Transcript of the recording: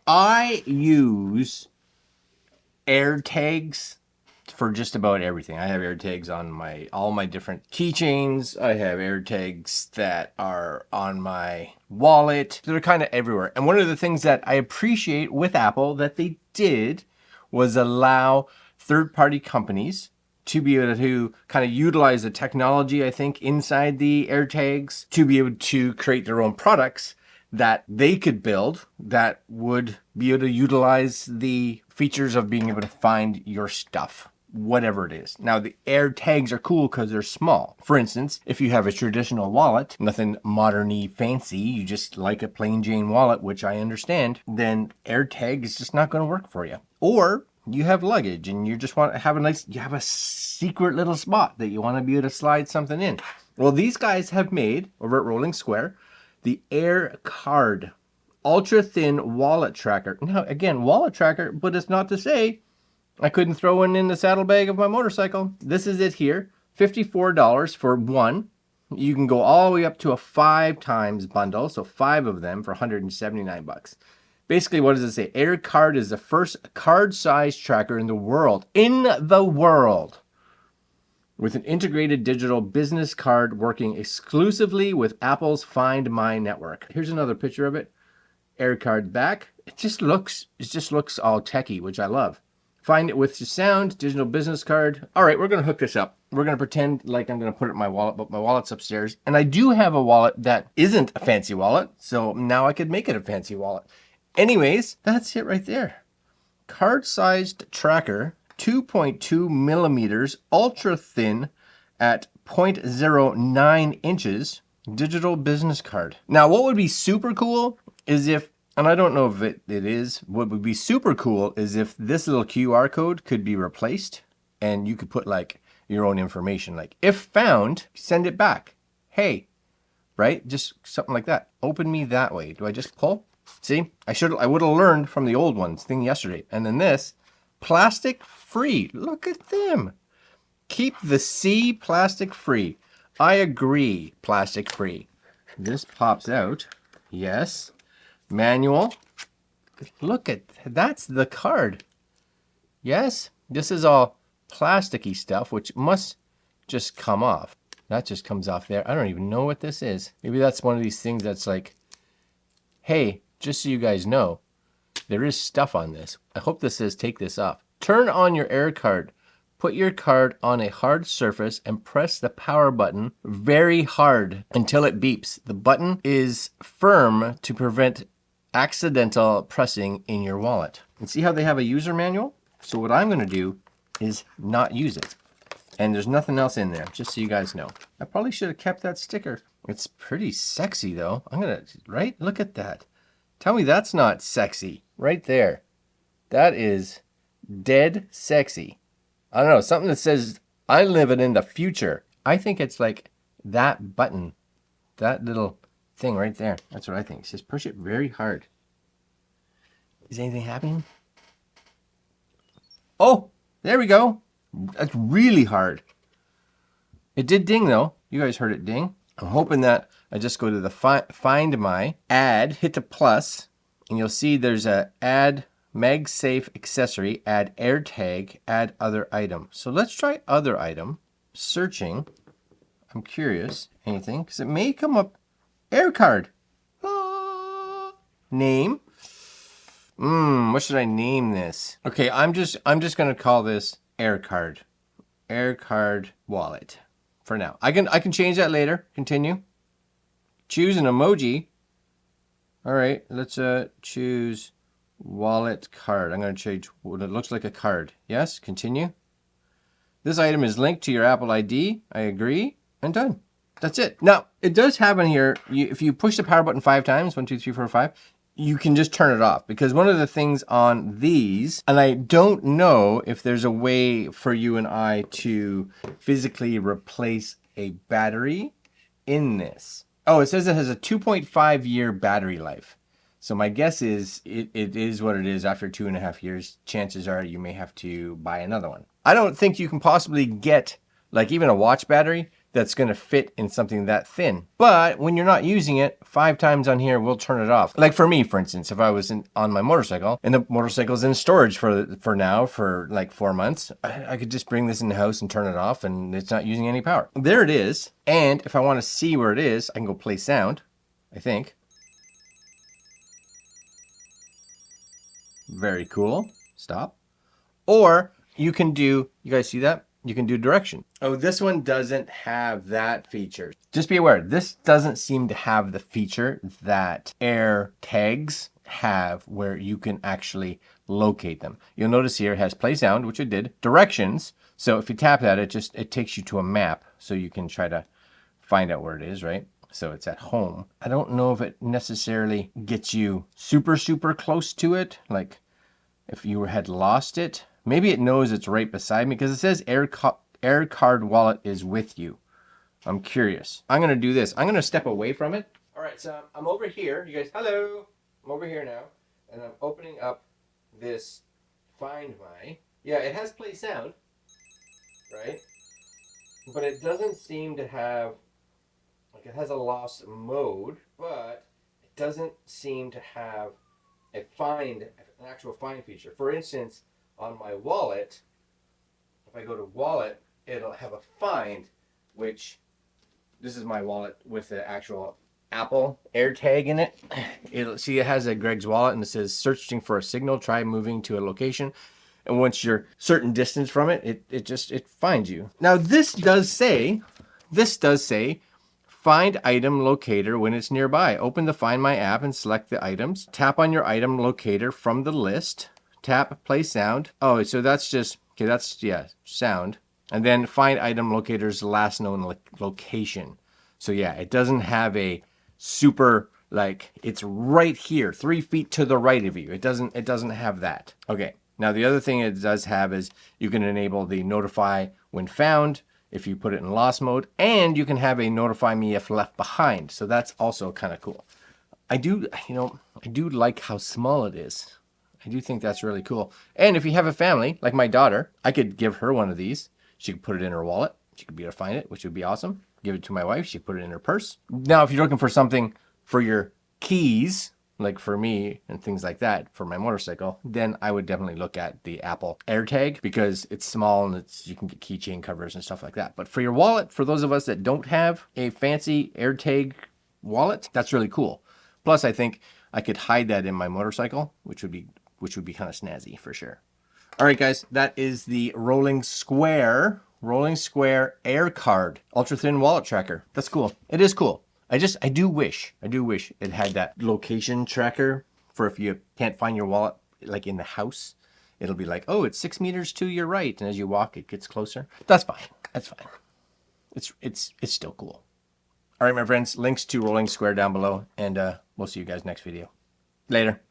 I use AirTags for just about everything. I have AirTags on all my different keychains. I have AirTags that are on my wallet. They're kind of everywhere. And one of the things that I appreciate with Apple that they did was allow third-party companies to be able to kind of utilize the technology, I think, inside the AirTags to be able to create their own products that they could build that would be able to utilize the features of being able to find your stuff, whatever it is. Now, the AirTags are cool because they're small. For instance, if you have a traditional wallet, nothing modern-y fancy, you just like a plain Jane wallet, which I understand, then AirTag is just not going to work for you. Or you have luggage and you just want to have you have a secret little spot that you want to be able to slide something in. Well, these guys have made, over at RollingSquare, the AirCard ultra thin wallet tracker. Now, again, wallet tracker, but it's not to say I couldn't throw one in the saddlebag of my motorcycle. This is it here, $54 for one. You can go all the way up to a 5 times bundle, so 5 of them for $179. Basically, what does it say? AirCard is the first card-sized tracker in the world, with an integrated digital business card working exclusively with Apple's Find My network. Here's another picture of it. AirCard back. It just looks all techie, which I love. Find it with your sound, digital business card. All right, we're going to hook this up. We're going to pretend like I'm going to put it in my wallet, but my wallet's upstairs. And I do have a wallet that isn't a fancy wallet, so now I could make it a fancy wallet. Anyways, that's it right there. Card-sized tracker, 2.2 millimeters, ultra thin at 0.09 inches, digital business card. Now, what would be super cool is if, and I don't know if it is, what would be super cool is if this little QR code could be replaced and you could put like your own information, like if found, send it back. Hey, right? Just something like that. Open me that way. Do I just pull? See, I would have learned from the old ones thing yesterday. And then this, plastic free. Look at them. Keep the C plastic free. I agree, plastic free. This pops out. Yes. Manual. Look at, that's the card. Yes, this is all plasticky stuff, which must just come off. That just comes off there. I don't even know what this is. Maybe that's one of these things that's like, hey, just so you guys know, there is stuff on this. I hope this says take this off. Turn on your AirCard. Put your card on a hard surface and press the power button very hard until it beeps. The button is firm to prevent accidental pressing in your wallet. And see how they have a user manual? So what I'm going to do is not use it. And there's nothing else in there, just so you guys know. I probably should have kept that sticker. It's pretty sexy though. Right? Look at that. Tell me that's not sexy. Right there. That is dead sexy. I don't know, something that says I live it in the future. I think it's like that button, that little thing right there. That's what I think. It says push it very hard. Is anything happening? Oh, there we go. That's really hard. It did ding though. You guys heard it ding. I'm hoping that I just go to the Find My, add, hit the plus, and you'll see there's a add MagSafe accessory, add AirTag, add other item. So let's try other item. Searching. I'm curious. Anything? Because it may come up. AirCard. Ah. Name. What should I name this? Okay, I'm just gonna call this AirCard. AirCard wallet. For now. I can change that later. Continue. Choose an emoji. All right, let's choose wallet card. I'm going to change what it looks like a card. Yes, continue. This item is linked to your Apple ID. I agree. And done. That's it. Now, it does have in here, if you push the power button 5 times, 1, 2, 3, 4, 5, you can just turn it off. Because one of the things on these, and I don't know if there's a way for you and I to physically replace a battery in this. Oh, it says it has a 2.5-year battery life. So my guess is it is what it is. After 2.5 years, chances are you may have to buy another one. I don't think you can possibly get, like even a watch battery, that's going to fit in something that thin. But when you're not using it, 5 times on here will turn it off. Like for me, for instance, if I was on my motorcycle and the motorcycle's in storage for now for like 4 months, I could just bring this in the house and turn it off and it's not using any power. There it is. And if I want to see where it is, I can go play sound, I think. Very cool. Stop. Or you can do, you guys see that? You can do direction. Oh, this one doesn't have that feature. Just be aware, this doesn't seem to have the feature that AirTags have where you can actually locate them. You'll notice here it has play sound, which it did, directions. So if you tap that, it takes you to a map so you can try to find out where it is, right? So it's at home. I don't know if it necessarily gets you super, super close to it. Like if you had lost it, maybe it knows it's right beside me because it says AirCard wallet is with you. I'm curious. I'm going to do this. I'm going to step away from it. All right, so I'm over here. You guys, hello. I'm over here now. And I'm opening up this Find My. Yeah, it has play sound, right? But it doesn't seem to have, like it has a lost mode, but it doesn't seem to have an actual find feature. For instance, on my wallet, if I go to wallet, it'll have a find, which this is my wallet with the actual Apple AirTag in it. See, it has a Greg's wallet and it says searching for a signal, try moving to a location. And once you're certain distance from it, it finds you. Now this does say find item locator when it's nearby. Open the Find My app and select the items. Tap on your item locator from the list. Tap play sound. Oh, so that's just, okay, that's, yeah, sound. And then find item locator's last known location. So yeah, it doesn't have a super, like, it's right here, 3 feet to the right of you. It doesn't have that. Okay, now the other thing it does have is you can enable the notify when found, if you put it in lost mode, and you can have a notify me if left behind. So that's also kind of cool. I do like how small it is. I do think that's really cool. And if you have a family, like my daughter, I could give her one of these. She could put it in her wallet. She could be able to find it, which would be awesome. Give it to my wife. She could put it in her purse. Now, if you're looking for something for your keys, like for me and things like that for my motorcycle, then I would definitely look at the Apple AirTag because it's small and you can get keychain covers and stuff like that. But for your wallet, for those of us that don't have a fancy AirTag wallet, that's really cool. Plus, I think I could hide that in my motorcycle, which would be kind of snazzy for sure. All right, guys, that is the RollingSquare AirCard ultra thin wallet tracker. That's cool. It is cool. I do wish it had that location tracker for if you can't find your wallet, like in the house. It'll be like, oh, it's 6 meters to your right, and as you walk, it gets closer. That's fine. That's fine. It's still cool. All right, my friends, links to RollingSquare down below, and we'll see you guys next video. Later.